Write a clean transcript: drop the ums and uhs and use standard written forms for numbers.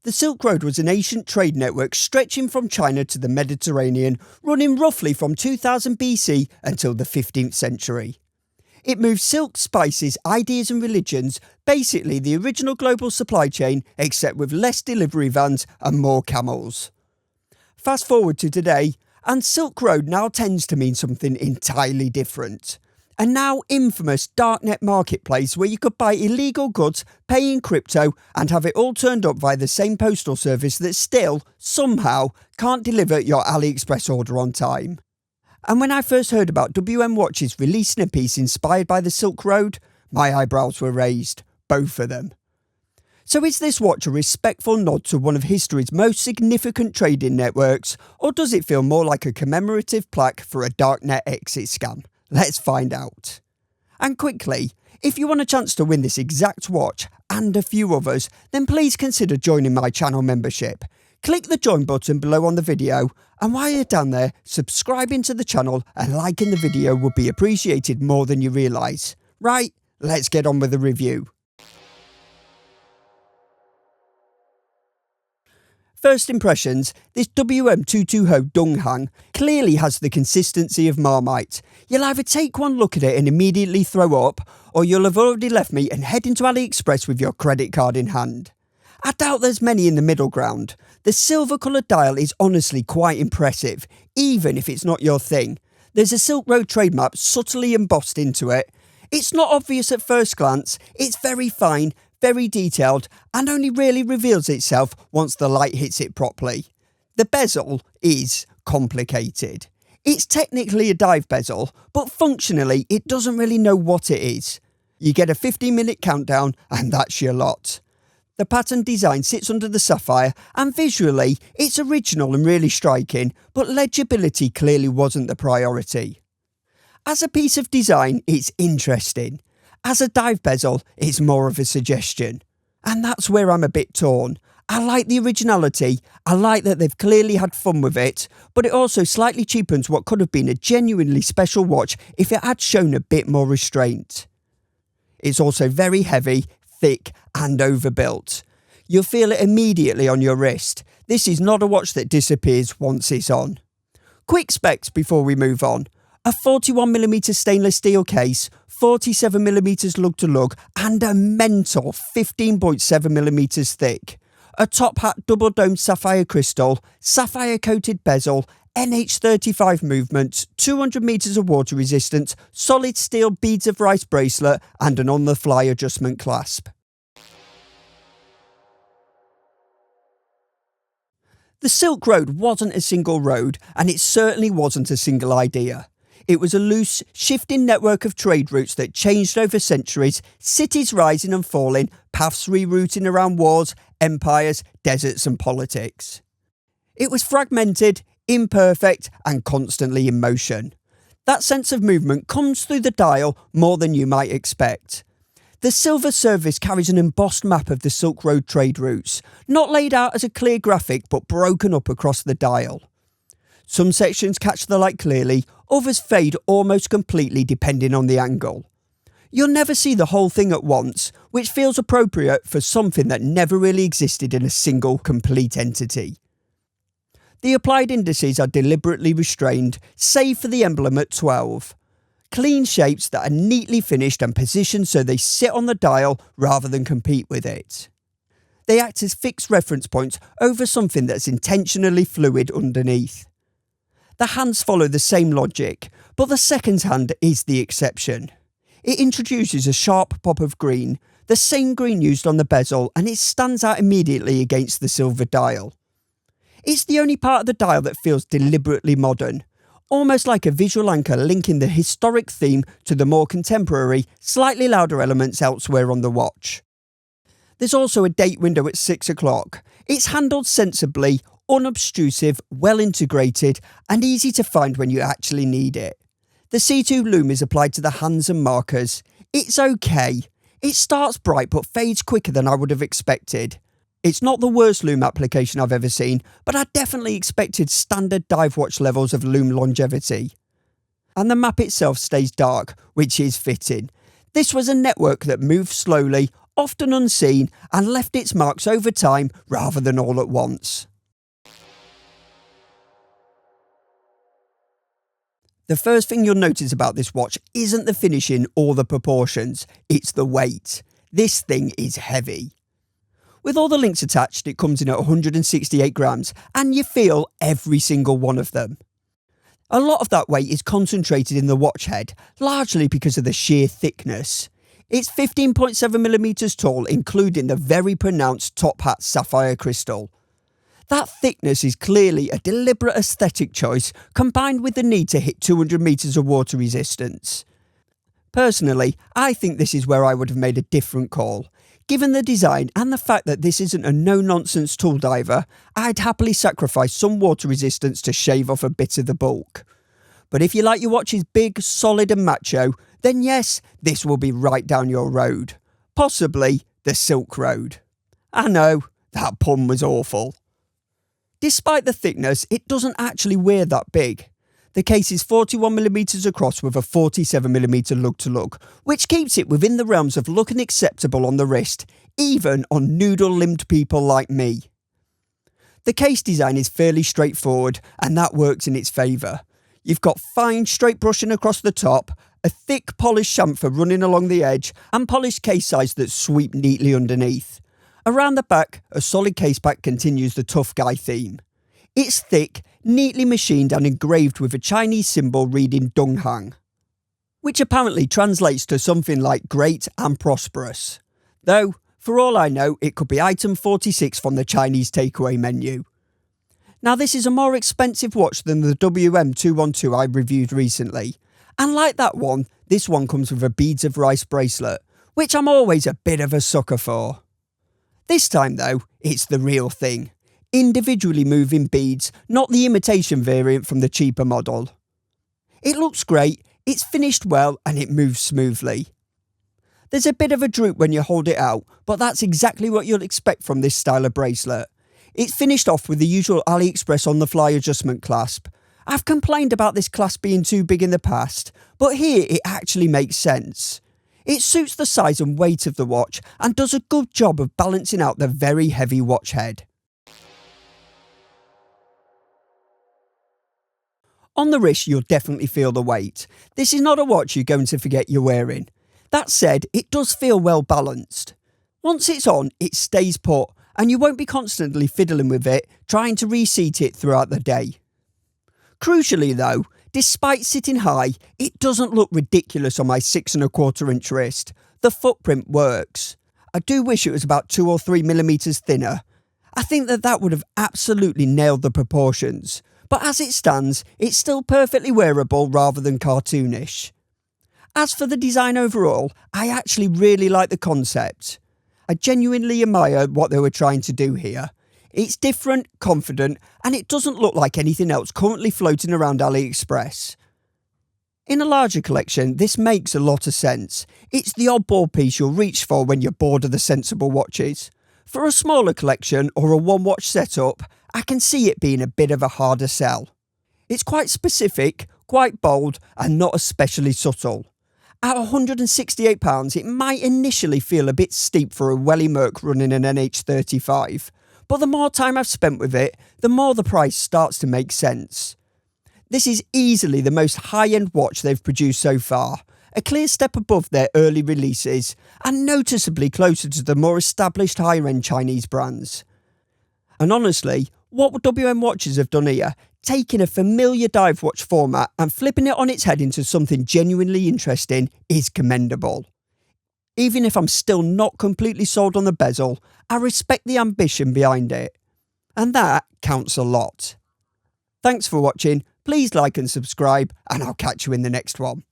The Silk Road was an ancient trade network stretching from China to the Mediterranean, running roughly from 2000 BC until the 15th century. It moved silk, spices, ideas and religions, basically the original global supply chain, except with less delivery vans and more camels. Fast forward to today, and Silk Road now tends to mean something entirely different. A now infamous darknet marketplace where you could buy illegal goods, pay in crypto and have it all turned up via the same postal service that still, somehow, can't deliver your AliExpress order on time. And when I first heard about WM Watches releasing a piece inspired by the Silk Road, my eyebrows were raised, both of them. So is this watch a respectful nod to one of history's most significant trading networks, or does it feel more like a commemorative plaque for a darknet exit scam? Let's find out. And quickly, if you want a chance to win this exact watch and a few others, then please consider joining my channel membership. Click the join button below on the video, and while you're down there, subscribing to the channel and liking the video would be appreciated more than you realise. Right, let's get on with the review. First impressions, this WM220 Dunhuang clearly has the consistency of Marmite. You'll either take one look at it and immediately throw up, or you'll have already left me and head into AliExpress with your credit card in hand. I doubt there's many in the middle ground. The silver coloured dial is honestly quite impressive, even if it's not your thing. There's a Silk Road trade map subtly embossed into it. It's not obvious at first glance, it's very fine, very detailed, and only really reveals itself once the light hits it properly. The bezel is complicated. It's technically a dive bezel, but functionally it doesn't really know what it is. You get a 15-minute countdown and that's your lot. The pattern design sits under the sapphire, and visually it's original and really striking, but legibility clearly wasn't the priority. As a piece of design, it's interesting. As a dive bezel, it's more of a suggestion. And that's where I'm a bit torn. I like the originality, I like that they've clearly had fun with it, but it also slightly cheapens what could have been a genuinely special watch if it had shown a bit more restraint. It's also very heavy, thick and overbuilt. You'll feel it immediately on your wrist. This is not a watch that disappears once it's on. Quick specs before we move on. A 41mm stainless steel case, 47mm lug to lug, and a mental 15.7mm thick. A top hat double domed sapphire crystal, sapphire coated bezel, NH35 movement, 200 metres of water resistance, solid steel beads of rice bracelet, and an on the fly adjustment clasp. The Silk Road wasn't a single road, and it certainly wasn't a single idea. It was a loose, shifting network of trade routes that changed over centuries, cities rising and falling, paths rerouting around wars, empires, deserts and politics. It was fragmented, imperfect and constantly in motion. That sense of movement comes through the dial more than you might expect. The silver surface carries an embossed map of the Silk Road trade routes, not laid out as a clear graphic but broken up across the dial. Some sections catch the light clearly, others fade almost completely depending on the angle. You'll never see the whole thing at once, which feels appropriate for something that never really existed in a single complete entity. The applied indices are deliberately restrained, save for the emblem at 12. Clean shapes that are neatly finished and positioned so they sit on the dial rather than compete with it. They act as fixed reference points over something that's intentionally fluid underneath. The hands follow the same logic, but the seconds hand is the exception. It introduces a sharp pop of green, the same green used on the bezel, and it stands out immediately against the silver dial. It's the only part of the dial that feels deliberately modern, almost like a visual anchor linking the historic theme to the more contemporary, slightly louder elements elsewhere on the watch. There's also a date window at 6 o'clock. It's handled sensibly, unobtrusive, well integrated, and easy to find when you actually need it. The C2 loom is applied to the hands and markers. It's okay. It starts bright but fades quicker than I would have expected. It's not the worst loom application I've ever seen, but I definitely expected standard dive watch levels of loom longevity. And the map itself stays dark, which is fitting. This was a network that moved slowly, often unseen, and left its marks over time rather than all at once. The first thing you'll notice about this watch isn't the finishing or the proportions, it's the weight. This thing is heavy. With all the links attached, it comes in at 168 grams, and you feel every single one of them. A lot of that weight is concentrated in the watch head, largely because of the sheer thickness. It's 15.7mm tall, including the very pronounced top hat sapphire crystal. That thickness is clearly a deliberate aesthetic choice, combined with the need to hit 200 metres of water resistance. Personally, I think this is where I would have made a different call. Given the design and the fact that this isn't a no-nonsense tool diver, I'd happily sacrifice some water resistance to shave off a bit of the bulk. But if you like your watches big, solid and macho, then yes, this will be right down your road. Possibly the Silk Road. I know, that pun was awful. Despite the thickness, it doesn't actually wear that big. The case is 41mm across with a 47mm lug-to-lug, which keeps it within the realms of looking acceptable on the wrist, even on noodle-limbed people like me. The case design is fairly straightforward, and that works in its favour. You've got fine straight brushing across the top, a thick polished chamfer running along the edge, and polished case sides that sweep neatly underneath. Around the back, a solid case back continues the tough guy theme. It's thick, neatly machined and engraved with a Chinese symbol reading Dunhuang, which apparently translates to something like great and prosperous. Though, for all I know, it could be item 46 from the Chinese takeaway menu. Now this is a more expensive watch than the WM220 I reviewed recently, and like that one, this one comes with a beads of rice bracelet, which I'm always a bit of a sucker for. This time though, it's the real thing. Individually moving beads, not the imitation variant from the cheaper model. It looks great, it's finished well and it moves smoothly. There's a bit of a droop when you hold it out, but that's exactly what you'll expect from this style of bracelet. It's finished off with the usual AliExpress on-the-fly adjustment clasp. I've complained about this clasp being too big in the past, but here it actually makes sense. It suits the size and weight of the watch and does a good job of balancing out the very heavy watch head. On the wrist, you'll definitely feel the weight. This is not a watch you're going to forget you're wearing. That said, it does feel well balanced. Once it's on, it stays put, and you won't be constantly fiddling with it, trying to reseat it throughout the day. Crucially though, despite sitting high, it doesn't look ridiculous on my 6¼ inch wrist. The footprint works. I do wish it was about 2 or 3mm thinner. I think that would have absolutely nailed the proportions. But as it stands, it's still perfectly wearable rather than cartoonish. As for the design overall, I actually really like the concept. I genuinely admire what they were trying to do here. It's different, confident, and it doesn't look like anything else currently floating around AliExpress. In a larger collection, this makes a lot of sense. It's the oddball piece you'll reach for when you're bored of the sensible watches. For a smaller collection or a one-watch setup, I can see it being a bit of a harder sell. It's quite specific, quite bold, and not especially subtle. At £168, it might initially feel a bit steep for a Welly Merc running an NH35, but the more time I've spent with it, the more the price starts to make sense. This is easily the most high-end watch they've produced so far, a clear step above their early releases, and noticeably closer to the more established higher-end Chinese brands. And honestly, what would WM Watches have done here? Taking a familiar dive watch format and flipping it on its head into something genuinely interesting is commendable. Even if I'm still not completely sold on the bezel, I respect the ambition behind it. And that counts a lot. Thanks for watching, please like and subscribe, and I'll catch you in the next one.